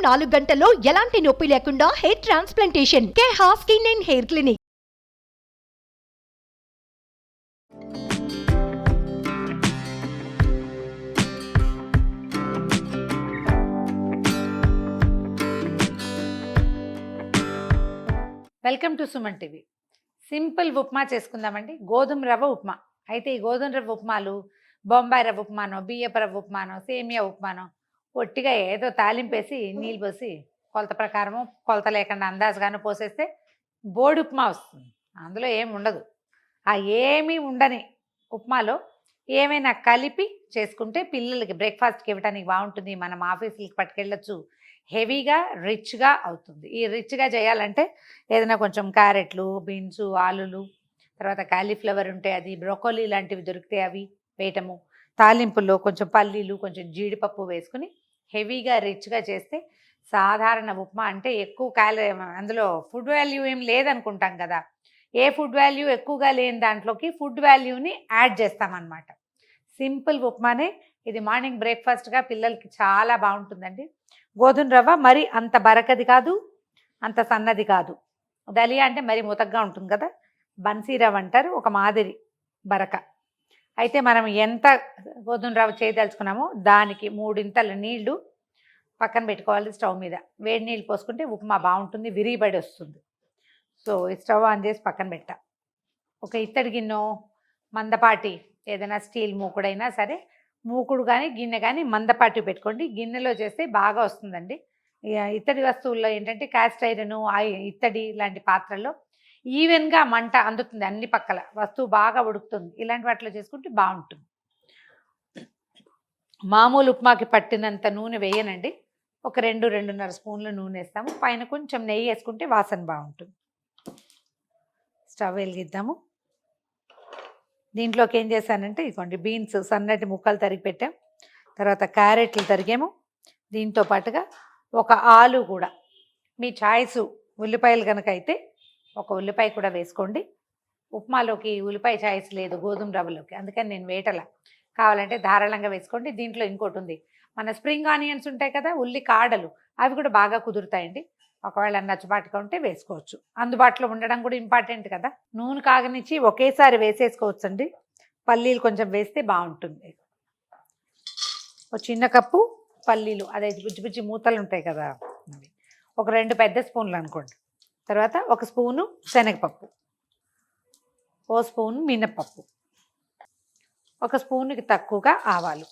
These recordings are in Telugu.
4 గంటల్లో ఎలాంటి నొప్పి లేకుండా hair transplantation Keha skin and hair clinic. Welcome to Suman TV. Simple upma చేసుకుందామండి. గోధుమ రవ్వ ఉప్మా. అయితే ఈ గోధుమ రవ్వ ఉప్మాలు బొంబాయి రవ్వ ఉప్మానో, బియ్యపు రవ్వ ఉప్మానో, సేమియా ఉప్మానో ఒట్టిగా ఏదో తాలింపేసి నీళ్ళు పోసి కొలత ప్రకారము కొలత లేకుండా అందాజుగాను పోసేస్తే బోడి ఉప్మా వస్తుంది. అందులో ఏమి ఉండదు. ఆ ఏమీ ఉండని ఉప్మాలో ఏమైనా కలిపి చేసుకుంటే పిల్లలకి బ్రేక్ఫాస్ట్కి ఇవ్వడానికి బాగుంటుంది. మనం ఆఫీసులకి పట్టుకెళ్ళచ్చు. హెవీగా రిచ్గా అవుతుంది. ఈ రిచ్గా చేయాలంటే ఏదైనా కొంచెం క్యారెట్లు, బీన్స్, ఆలులు, తర్వాత కాలీఫ్లవర్ ఉంటే అది, బ్రోకోలీ లాంటివి దొరికితే అవి వేయటము, తాలింపుల్లో కొంచెం పల్లీలు, కొంచెం జీడిపప్పు వేసుకుని హెవీగా రిచ్గా చేస్తే సాధారణ ఉప్మా అంటే ఎక్కువ అందులో ఫుడ్ వాల్యూ ఏం లేదనుకుంటాం కదా. ఏ ఫుడ్ వాల్యూ ఎక్కువగా లేని దాంట్లోకి ఫుడ్ వాల్యూని యాడ్ చేస్తామన్నమాట. సింపుల్ ఉప్మానే ఇది. మార్నింగ్ బ్రేక్ఫాస్ట్గా పిల్లలకి చాలా బాగుంటుందండి. గోధుమ రవ్వ మరి అంత బరకది కాదు, అంత సన్నది కాదు. దలియా అంటే మరి ముతగ్గా ఉంటుంది కదా. బన్సీ రవ్వ అంటారు, ఒక మాదిరి బరక. అయితే మనం ఎంత గోధుమ రవ్వ చేయదలుచుకున్నామో దానికి 3 ఇంతల నీళ్లు పక్కన పెట్టుకోవాలి. స్టవ్ మీద వేడి నీళ్ళు పోసుకుంటే ఉప్మా బాగుంటుంది, విరిగిబడి వస్తుంది. సో ఈ స్టవ్ ఆన్ చేసి పక్కన పెట్టా. ఒక ఇత్తడి గిన్నె, మందపాటి ఏదైనా స్టీల్ మూకుడైనా సరే, మూకుడు కానీ గిన్నె కానీ మందపాటి పెట్టుకోండి. గిన్నెలో చేస్తే బాగా వస్తుందండి. ఇత్తడి వస్తువుల్లో ఏంటంటే కాస్ట్ ఐరన్, ఇత్తడి లాంటి పాత్రల్లో ఈవెన్గా మంట అందుతుంది, అన్ని పక్కల వస్తువు బాగా ఉడుకుతుంది. ఇలాంటి వాటిలో చేసుకుంటే బాగుంటుంది. మామూలు ఉప్మాకి పట్టినంత నూనె వేయనండి. ఒక 2-2.5 స్పూన్ల నూనె వేస్తాము. పైన కొంచెం నెయ్యి వేసుకుంటే వాసన బాగుంటుంది. స్టవ్ వెలిగిద్దాము. దీంట్లోకి ఏం చేశానంటే ఇదిగోండి బీన్స్ సన్నటి ముక్కలు తరిగి పెట్టాం. తర్వాత క్యారెట్లు తరిగాము. దీంతో పాటుగా ఒక ఆలు కూడా, మీ చాయిస్. ఉల్లిపాయలు కనుక అయితే ఒక ఉల్లిపాయ కూడా వేసుకోండి. ఉప్మాలోకి ఉల్లిపాయ చాయిస్ లేదు గోధుమ రవ్వలోకి, అందుకని నేను వేటల. కావాలంటే ధారాళంగా వేసుకోండి. దీంట్లో ఇంకోటి ఉంది, మన స్ప్రింగ్ ఆనియన్స్ ఉంటాయి కదా, ఉల్లి కాడలు, అవి కూడా బాగా కుదురుతాయండి. ఒకవేళ నచ్చుబాటుగా ఉంటే వేసుకోవచ్చు. అందుబాటులో ఉండడం కూడా ఇంపార్టెంట్ కదా. నూనె కాగనిచ్చి ఒకేసారి వేసేసుకోవచ్చు అండి. పల్లీలు కొంచెం వేస్తే బాగుంటుంది. ఒక చిన్న కప్పు పల్లీలు, అదే బుజ్జి బుజ్జి మూతలు ఉంటాయి కదా, అవి ఒక 2 పెద్ద స్పూన్లు అనుకోండి. తర్వాత 1 స్పూను శనగపప్పు, 1 స్పూను మినప్పప్పు, 1 స్పూన్కి తక్కువగా ఆవాలు.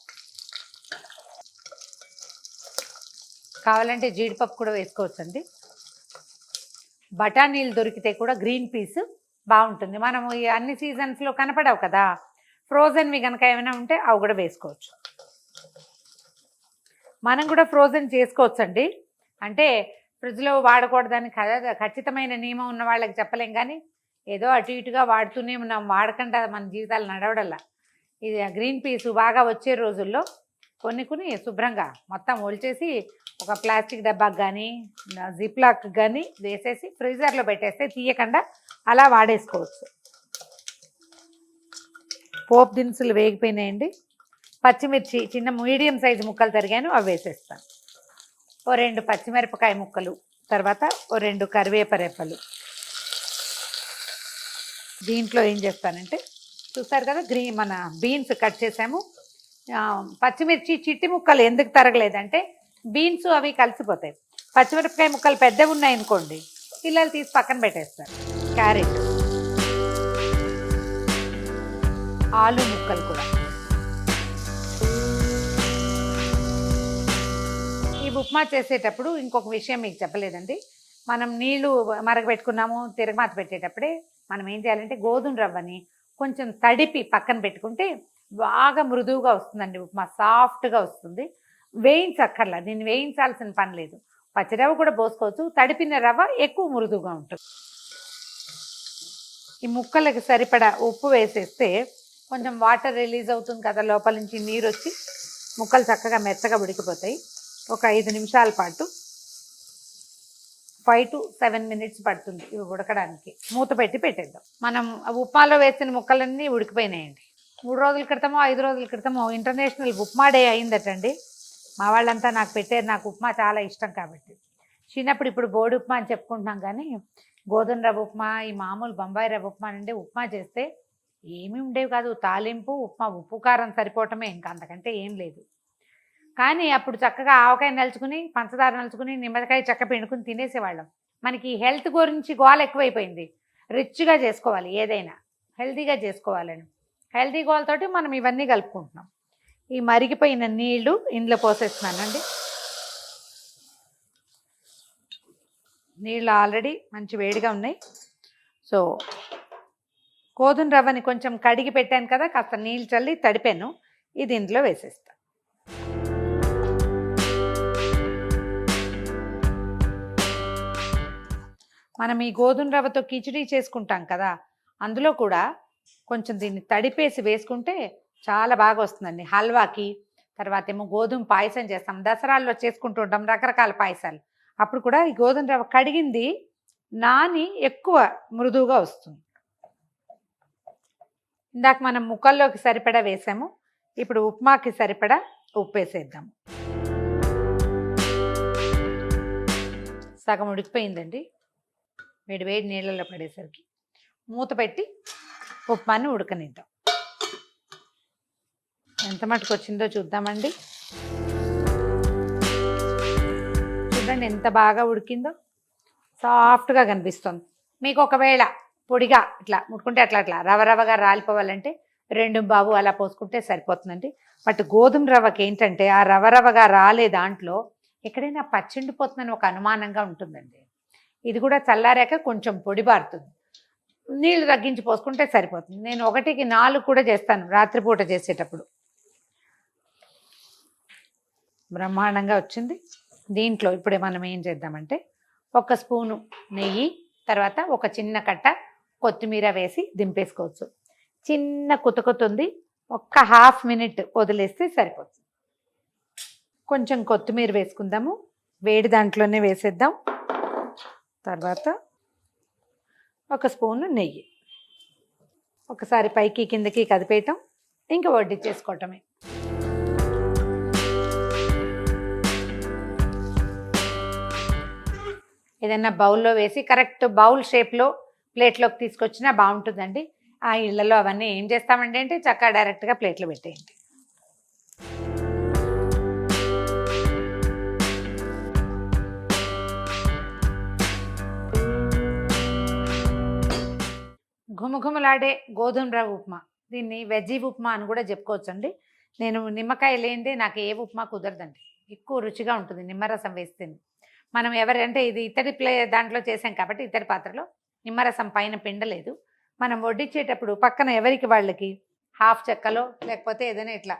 కావాలంటే జీడిపప్పు కూడా వేసుకోవచ్చండి. బఠానీలు దొరికితే కూడా గ్రీన్ పీస్ బాగుంటుంది. మనము ఈ అన్ని సీజన్స్లో కనపడవు కదా, ఫ్రోజన్వి కనుక ఏమైనా ఉంటే అవి కూడా వేసుకోవచ్చు. మనం కూడా ఫ్రోజన్ చేసుకోవచ్చండి. అంటే ఫ్రిడ్జ్లో వాడకూడదని ఖచ్చితమైన నియమం ఉన్న వాళ్ళకి చెప్పలేం, కానీ ఏదో అటు ఇటుగా వాడుతూనే ఉన్నాం. వాడకుండా మన జీవితాలు నడవడల్లా. ఇది గ్రీన్ పీస్ బాగా వచ్చే రోజుల్లో కొన్ని శుభ్రంగా మొత్తం ఒలిచేసి ఒక ప్లాస్టిక్ డబ్బాకి కానీ జిప్లాక్ కానీ వేసేసి ఫ్రీజర్లో పెట్టేస్తే తీయకుండా అలా వాడేసుకోవచ్చు. పోపు దినుసులు వేగిపోయినాయండి. పచ్చిమిర్చి చిన్న మీడియం సైజు ముక్కలు తరిగాను, అవి వేసేస్తాను. ఓ 2 పచ్చిమిరపకాయ ముక్కలు, తర్వాత ఓ 2 కరివేప రెప్పలు. దీంట్లో ఏం చేస్తానంటే చూస్తారు కదా, మన బీన్స్ కట్ చేసాము. పచ్చిమిర్చి చిట్టి ముక్కలు ఎందుకు తరగలేదంటే బీన్స్ అవి కలిసిపోతాయి. పచ్చిమిరపకాయ ముక్కలు పెద్దవి ఉన్నాయనుకోండి, పిల్లలు తీసి పక్కన పెట్టేస్తారు. క్యారెట్, ఆలు ముక్కలు కూడా. ఈ ఉప్మా చేసేటప్పుడు ఇంకొక విషయం మీకు చెప్పలేదండి. మనం నీళ్లు మరగబెట్టుకున్నాము, తిరగమాత పెట్టేటప్పుడే మనం ఏం చేయాలంటే గోధుమ రవ్వని కొంచెం తడిపి పక్కన పెట్టుకుంటే బాగా మృదువుగా వస్తుందండి ఉప్మా, సాఫ్ట్గా వస్తుంది. వేయించక్కర్లా, దీన్ని వేయించాల్సిన పని లేదు. పచ్చిరవ్వ కూడా పోసుకోవచ్చు, తడిపిన రవ్వ ఎక్కువ మృదువుగా ఉంటుంది. ఈ ముక్కలకి సరిపడా ఉప్పు వేసేస్తే కొంచెం వాటర్ రిలీజ్ అవుతుంది కదా, లోపల నుంచి నీరు వచ్చి ముక్కలు చక్కగా మెత్తగా ఉడికిపోతాయి. ఒక 5 నిమిషాల పాటు, 5 to 7 minutes పడుతుంది ఇవి ఉడకడానికి. మూత పెట్టి పెట్టేద్దాం. మనం ఉప్మాలో వేసిన ముక్కలన్నీ ఉడికిపోయినాయండి. 3 రోజుల క్రితమో 5 రోజుల క్రితమో ఇంటర్నేషనల్ ఉప్మా డే అయిందటండి. మా వాళ్ళంతా నాకు పెట్టారు, నాకు ఉప్మా చాలా ఇష్టం కాబట్టి. చిన్నప్పుడు ఇప్పుడు బోడి ఉప్మా అని చెప్పుకుంటున్నాం కానీ గోధుమ రవ్వ ఉప్మా, ఈ మామూలు బొంబాయి రవ్వ ఉప్మా నుండి ఉప్మా చేస్తే ఏమీ ఉండేవి కాదు. తాలింపు, ఉప్మా, ఉప్పు కారం సరిపోవటమే, ఇంకా అంతకంటే ఏం లేదు. కానీ అప్పుడు చక్కగా ఆవకాయ నలుచుకుని, పంచదార నలుచుకుని, నిమ్మకాయ చెక్క పిండుకుని తినేసేవాళ్ళం. మనకి హెల్త్ గురించి గోల ఎక్కువైపోయింది. రిచ్గా చేసుకోవాలి, ఏదైనా హెల్తీగా చేసుకోవాలని. హెల్తీ గోలతోటి మనం ఇవన్నీ కలుపుకుంటున్నాం. ఈ మరిగిపోయిన నీళ్లు ఇందులో పోసేస్తున్నానండి. నీళ్ళు ఆల్రెడీ మంచి వేడిగా ఉన్నాయి. సో గోధుమ రవ్వని కొంచెం కడిగి పెట్టాను కదా, కాస్త నీళ్ళు చల్లి తడిపాను. ఇది ఇందులో వేసేస్తాను. మనం ఈ గోధుమ రవ్వతో కిచిడీ చేసుకుంటాం కదా, అందులో కూడా కొంచెం దీన్ని తడిపేసి వేసుకుంటే చాలా బాగా వస్తుందండి. హల్వాకి, తర్వాత ఏమో గోధుమ పాయసం చేస్తాం, దసరాల్లో చేసుకుంటూ ఉంటాం రకరకాల పాయసాలు. అప్పుడు కూడా ఈ గోధుమ రవ్వ కడిగింది నాని ఎక్కువ మృదువుగా వస్తుంది. ఇందాక మనం ముక్కల్లోకి సరిపడా వేసాము, ఇప్పుడు ఉప్మాకి సరిపడా ఉప్పు వేసేద్దాము. సగం ఉడికిపోయిందండి. వేడి నీళ్ళలో పడేసరికి మూత పెట్టి ఉప్మాని ఉడకనిద్దాం. ఎంత మటుకు వచ్చిందో చూద్దామండి. చూడండి ఎంత బాగా ఉడికిందో, సాఫ్ట్గా కనిపిస్తుంది. మీకు ఒకవేళ పొడిగా ఇట్లా ముట్టుకుంటే అట్లా రవ్వగా రాలిపోవాలంటే 2 బావు అలా పోసుకుంటే సరిపోతుందండి. బట్ గోధుమ రవ్వకి ఏంటంటే ఆ రవ్వగా రాలే దాంట్లో ఎక్కడైనా పచ్చిండిపోతుందని ఒక అనుమానంగా ఉంటుందండి. ఇది కూడా చల్లారాక కొంచెం పొడి బారుతుంది. నీళ్లు తగ్గించి పోసుకుంటే సరిపోతుంది. నేను 1కి 4 కూడా చేస్తాను రాత్రిపూట చేసేటప్పుడు. బ్రహ్మాండంగా వచ్చింది. దీంట్లో ఇప్పుడే మనం ఏం చేద్దామంటే 1 స్పూను నెయ్యి, తర్వాత ఒక చిన్న కట్ట కొత్తిమీర వేసి దింపేసుకోవచ్చు. చిన్న కుతకుతుంది, ఒక్క ½ మినిట్ వదిలేస్తే సరిపోతుంది. కొంచెం కొత్తిమీర వేసుకుందాము, వేడి దాంట్లోనే వేసేద్దాం. తర్వాత 1 స్పూను నెయ్యి, ఒకసారి పైకి కిందకి కదిపేయటం, ఇంకా వడ్డించేసుకోవటమే. ఏదైనా బౌల్లో వేసి కరెక్ట్ బౌల్ షేప్లో ప్లేట్లోకి తీసుకొచ్చినా బాగుంటుందండి. ఆ ఇళ్లలో అవన్నీ ఏం చేస్తామండి అంటే చక్కగా డైరెక్ట్గా ప్లేట్లో పెట్టేయండి. ఘుమఘుమలాడే గోధుమ రవ్వ ఉప్మా, దీన్ని వెజ్జీ ఉప్మా అని కూడా చెప్పుకోవచ్చండి. నేను నిమ్మకాయ లేనిదే నాకు ఏ ఉప్మా కుదరదండి. ఎక్కువ రుచిగా ఉంటుంది నిమ్మరసం వేస్తుంది. మనం ఎవరంటే ఇది ఇత్తడి దాంట్లో చేసాం కాబట్టి ఇత్తడి పాత్రలో నిమ్మరసం పైన పిండలేదు. మనం వడ్డించేటప్పుడు పక్కన ఎవరికి వాళ్ళకి ½ చెక్కలో లేకపోతే ఏదైనా ఇట్లా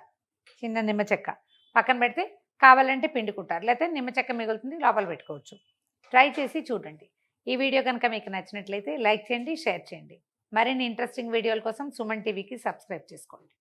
చిన్న నిమ్మ చెక్క పక్కన పెడితే కావాలంటే పిండుకుంటారు, లేకపోతే నిమ్మ చెక్క మిగులుతుంది, లోపల పెట్టుకోవచ్చు. ట్రై చేసి చూడండి. ఈ వీడియో కనుక మీకు నచ్చినట్లయితే లైక్ చేయండి, షేర్ చేయండి. మరిన్ని ఇంట్రెస్టింగ్ వీడియోల కోసం సుమన్ టీవీకి సబ్స్క్రైబ్ చేసుకోండి.